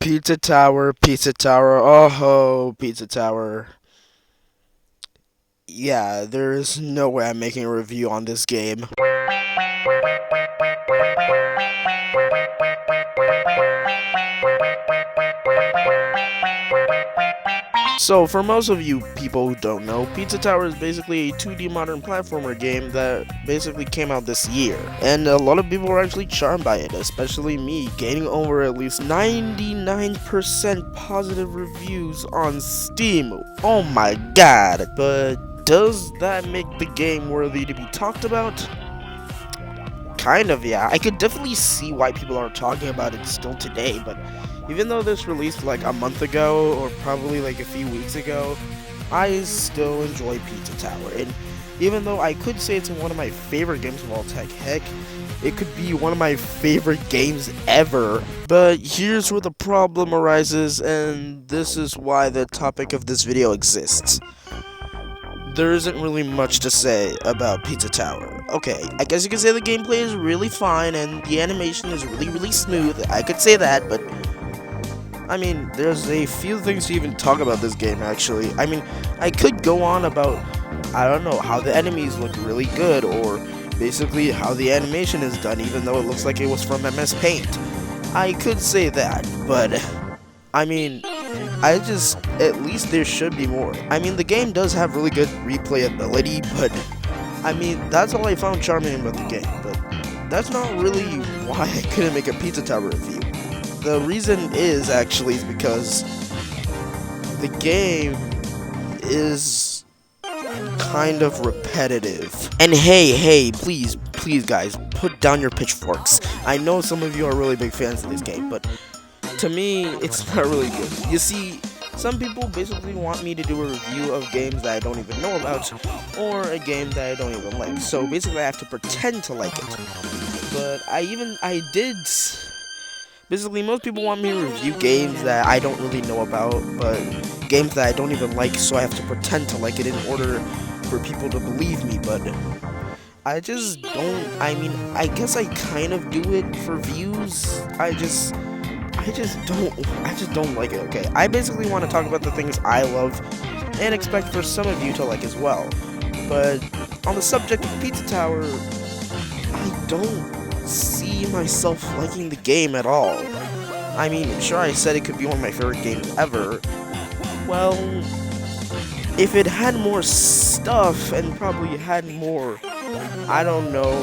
Pizza Tower, Pizza Tower, oh ho, Pizza Tower. Yeah, there is no way I'm making a review on this game. So, for most of you people who don't know, Pizza Tower is basically a 2D modern platformer game that basically came out this year. And a lot of people were actually charmed by it, especially me, gaining over at least 99% positive reviews on Steam. Oh my god. But does that make the game worthy to be talked about? Kind of, yeah. I could definitely see why people are talking about it still today, but even though this released like a month ago, or probably like a few weeks ago, I still enjoy Pizza Tower. And even though I could say it's one of my favorite games of all time, heck, it could be one of my favorite games ever. But here's where the problem arises, and this is why the topic of this video exists. There isn't really much to say about Pizza Tower. Okay, I guess you could say the gameplay is really fine and the animation is really smooth. I could say that, but I mean, there's a few things to even talk about this game, actually. I mean, I could go on about, I don't know, how the enemies look really good, or basically how the animation is done, even though it looks like it was from MS Paint. I could say that, but I mean, at least there should be more. I mean, the game does have really good replayability, but I mean, that's all I found charming about the game, but that's not really why I couldn't make a Pizza Tower review. The reason is actually because the game is kind of repetitive. And hey, please guys, put down your pitchforks. I know some of you are really big fans of this game, but to me, it's not really good. You see, some people basically want me to do a review of games that I don't even know about, or a game that I don't even like. So basically, I have to pretend to like it. But basically, most people want me to review games that I don't really know about, but games that I don't even like, so I have to pretend to like it in order for people to believe me, but I just don't. I mean, I guess I kind of do it for views. I just don't like it, okay? I basically want to talk about the things I love and expect for some of you to like as well. But on the subject of Pizza Tower, I don't see myself liking the game at all. I mean, sure, I said it could be one of my favorite games ever. Well, if it had more stuff and probably had more, I don't know,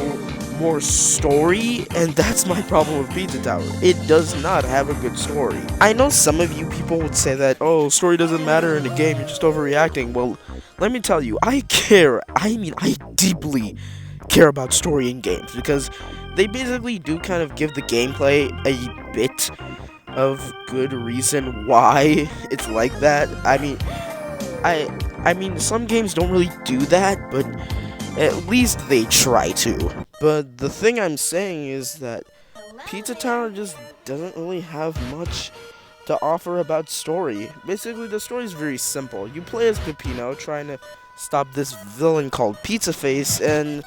more story, and that's my problem with Pizza Tower. It does not have a good story. I know some of you people would say that, oh, story doesn't matter in a game, you're just overreacting. Well, let me tell you, I care. I mean, I deeply care about story in games, because they basically do kind of give the gameplay a bit of good reason why it's like that. I mean, some games don't really do that, but at least they try to. But the thing I'm saying is that Pizza Tower just doesn't really have much to offer about story. Basically, the story is very simple. You play as Peppino trying to stop this villain called Pizza Face, and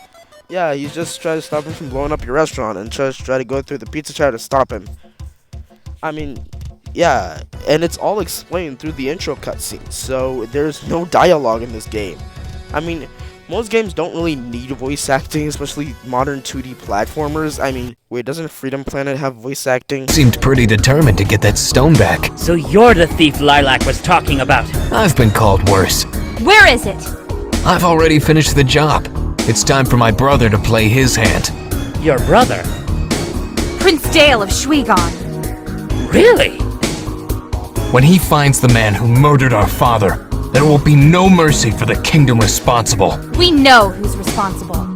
yeah, you just try to stop him from blowing up your restaurant and just try to go through the Pizza Tower to stop him. I mean, yeah, and it's all explained through the intro cutscene, so there's no dialogue in this game. I mean, most games don't really need voice acting, especially modern 2D platformers. I mean, wait, doesn't Freedom Planet have voice acting? Seemed pretty determined to get that stone back. So you're the thief Lilac was talking about. I've been called worse. Where is it? I've already finished the job. It's time for my brother to play his hand. Your brother? Prince Dale of Schwiegon. Really? When he finds the man who murdered our father, there will be no mercy for the kingdom responsible. We know who's responsible.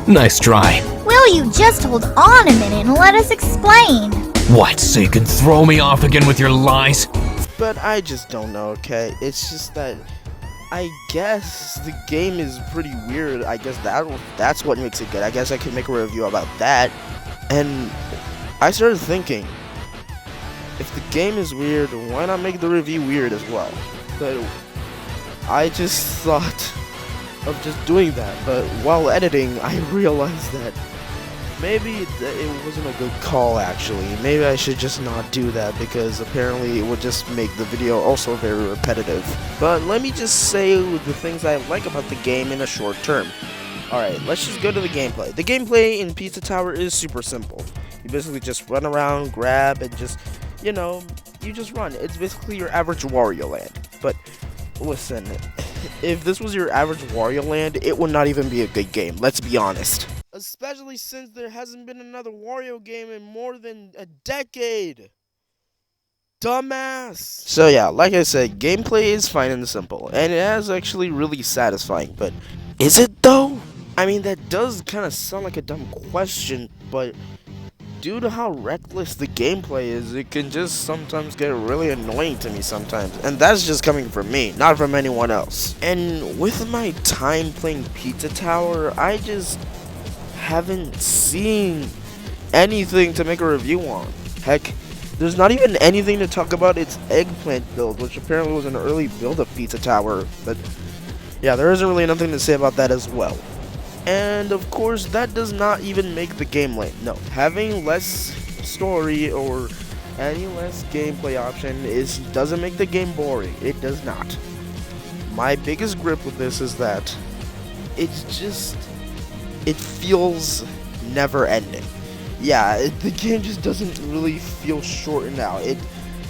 Nice try. Will you just hold on a minute and let us explain? What, so you can throw me off again with your lies? But I just don't know, okay? It's just that I guess the game is pretty weird. I guess that's what makes it good. I guess I could make a review about that. And I started thinking, if the game is weird, why not make the review weird as well? But I just thought of just doing that, but while editing, I realized that it wasn't a good call actually. Maybe I should just not do that because apparently it would just make the video also very repetitive. But let me just say the things I like about the game in a short term. Alright, let's just go to the gameplay. The gameplay in Pizza Tower is super simple. You basically just run around, grab, and just, you know, you just run. It's basically your average Wario Land. But listen, if this was your average Wario Land, it would not even be a good game, let's be honest. Especially since there hasn't been another Wario game in more than a decade. Dumbass. So yeah, like I said, gameplay is fine and simple, and it is actually really satisfying, but is it though? I mean, that does kind of sound like a dumb question, but due to how reckless the gameplay is, it can just sometimes get really annoying to me sometimes. And that's just coming from me, not from anyone else. And with my time playing Pizza Tower, I just haven't seen anything to make a review on. Heck, there's not even anything to talk about its eggplant build, which apparently was an early build of Pizza Tower. But yeah, there isn't really nothing to say about that as well. And of course, that does not even make the game lame. No, having less story or any less gameplay option doesn't make the game boring. It does not. My biggest grip with this is that it feels never ending. Yeah, the game just doesn't really feel shortened out. It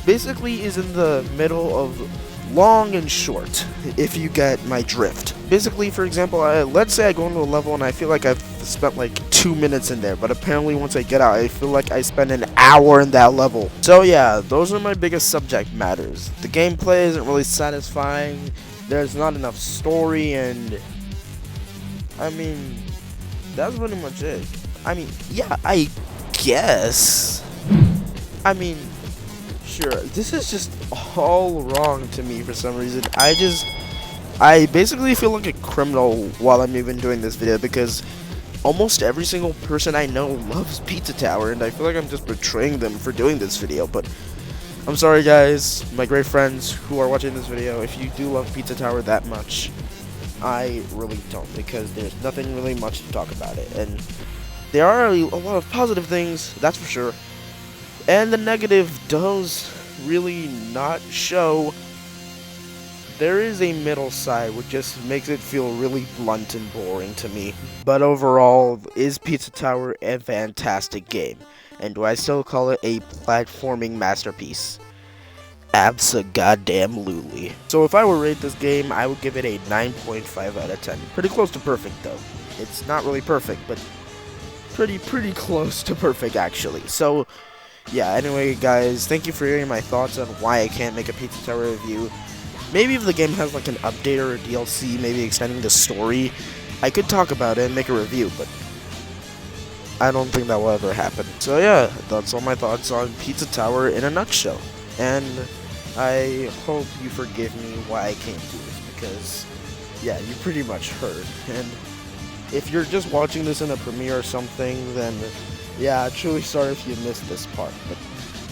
basically is in the middle of long and short, if you get my drift. Basically, for example, let's say I go into a level and I feel like I've spent like 2 minutes in there, but apparently once I get out, I feel like I spent an hour in that level. So yeah, those are my biggest subject matters. The gameplay isn't really satisfying, there's not enough story, and I mean, that's pretty much it. I mean, yeah, I guess. I mean, sure, this is just all wrong to me for some reason. I basically feel like a criminal while I'm even doing this video because almost every single person I know loves Pizza Tower, and I feel like I'm just betraying them for doing this video. But I'm sorry guys, my great friends who are watching this video, if you do love Pizza Tower that much. I really don't, because there's nothing really much to talk about it, and there are a lot of positive things, that's for sure, and the negative does really not show. There is a middle side which just makes it feel really blunt and boring to me. But overall, is Pizza Tower a fantastic game? And do I still call it a platforming masterpiece? Abso-goddamn-lutely. So if I were to rate this game, I would give it a 9.5 out of 10. Pretty close to perfect though. It's not really perfect, but pretty close to perfect actually. So yeah, anyway guys, thank you for hearing my thoughts on why I can't make a Pizza Tower review. Maybe if the game has like an update or a DLC, maybe extending the story, I could talk about it and make a review, but I don't think that will ever happen. So yeah, that's all my thoughts on Pizza Tower in a nutshell. And I hope you forgive me why I can't do this, because yeah, you pretty much heard. And if you're just watching this in a premiere or something, then yeah, truly sorry if you missed this part. But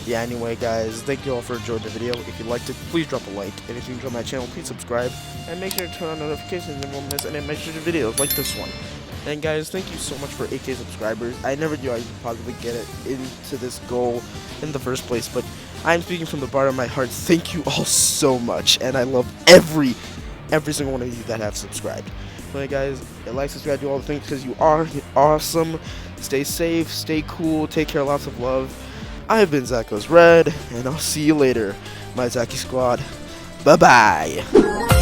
yeah, anyway guys, thank you all for enjoying the video. If you liked it, please drop a like, and if you enjoy my channel, please subscribe, and make sure to turn on notifications and you won't miss any of my future videos like this one. And guys, thank you so much for 8K subscribers. I never knew I could possibly get it into this goal in the first place, but I'm speaking from the bottom of my heart. Thank you all so much, and I love every single one of you that have subscribed. Anyway guys, like, subscribe, do all the things because you are awesome. Stay safe, stay cool, take care, lots of love. I've been Zacho's Red, and I'll see you later, my Zaki squad. Bye-bye.